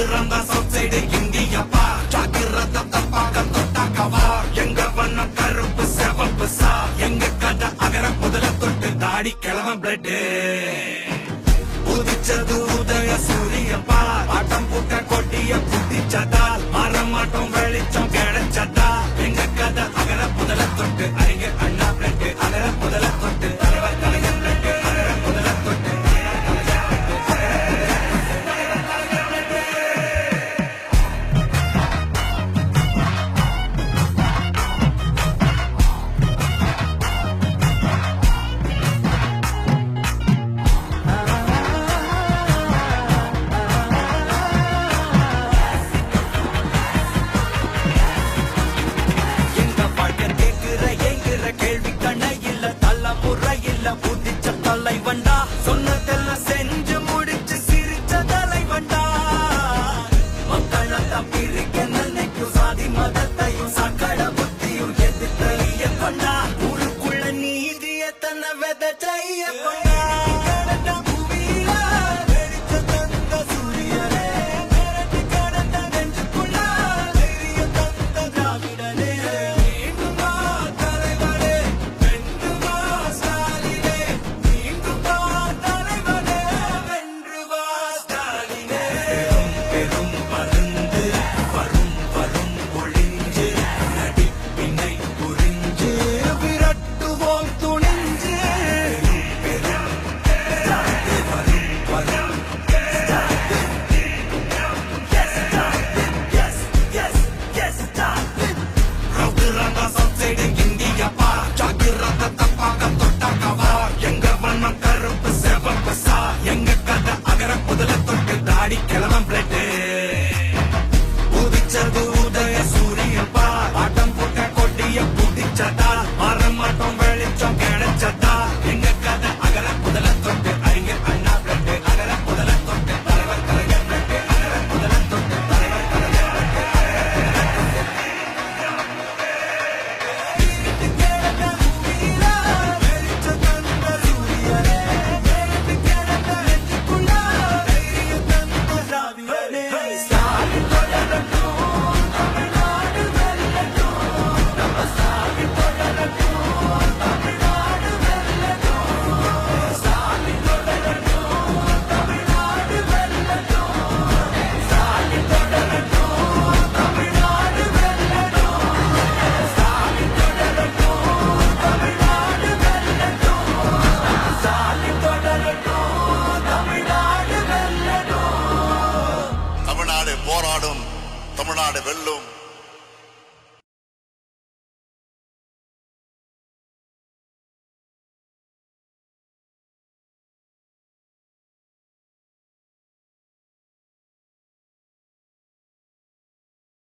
ரவுடிரந்தா south side இந்தியப்பா ஜாக்கிரத தப்பாக தொட்டாக்கவா எங்க வண்ணம் கருப்பு செவப்பு சா எங்க கதை அகர முதல தொட்டு தாடி கிழமை பிளட் உதிச்சது உதய சூரியப்பா ஆட்டம் பூட்ட கொட்டிய புத்திச்சதால் மாறமாட்டம் வெளிச்சம் கிடைச்சதா எங்க கதை அகர முதல தொட்டு அறிஞர் அண்ணா பிளட் அகர முதல தொட்டு தலைவர் கலைஞர் பிளட் அகர முதல தொட்டு தலைவண்டா சொன்னதெல்லாம் செஞ்சு முடிச்சு சிரிச்ச தலைவண்டா மக்களத்தான் பிரிக்க நினைக்கும் சாதி மதத்தையும் சக்கட புத்தியும் எதிர்த்தைய கொண்டா ஊருக்குள்ள நீதிய தன்னை விதைச்சைய கொண்டா கிளம்பம் பிளட் உதிச்சது உதய சூரியப்பா ஆட்டம் போட்ட கொட்டிய புதிச்சதா மாறமாட்டம் வெளிச்சம் கிடைச்சதா எங்க கதை அகர முதல தொட்டு அறிஞர் அண்ணா பிளட் அகர முதல தொட்டு தலைவர் கலைஞர் பிளட் அகர முதல தொட்டு தலைவர் கலைஞர் போராடும் தமிழ்நாடு வெல்லும்.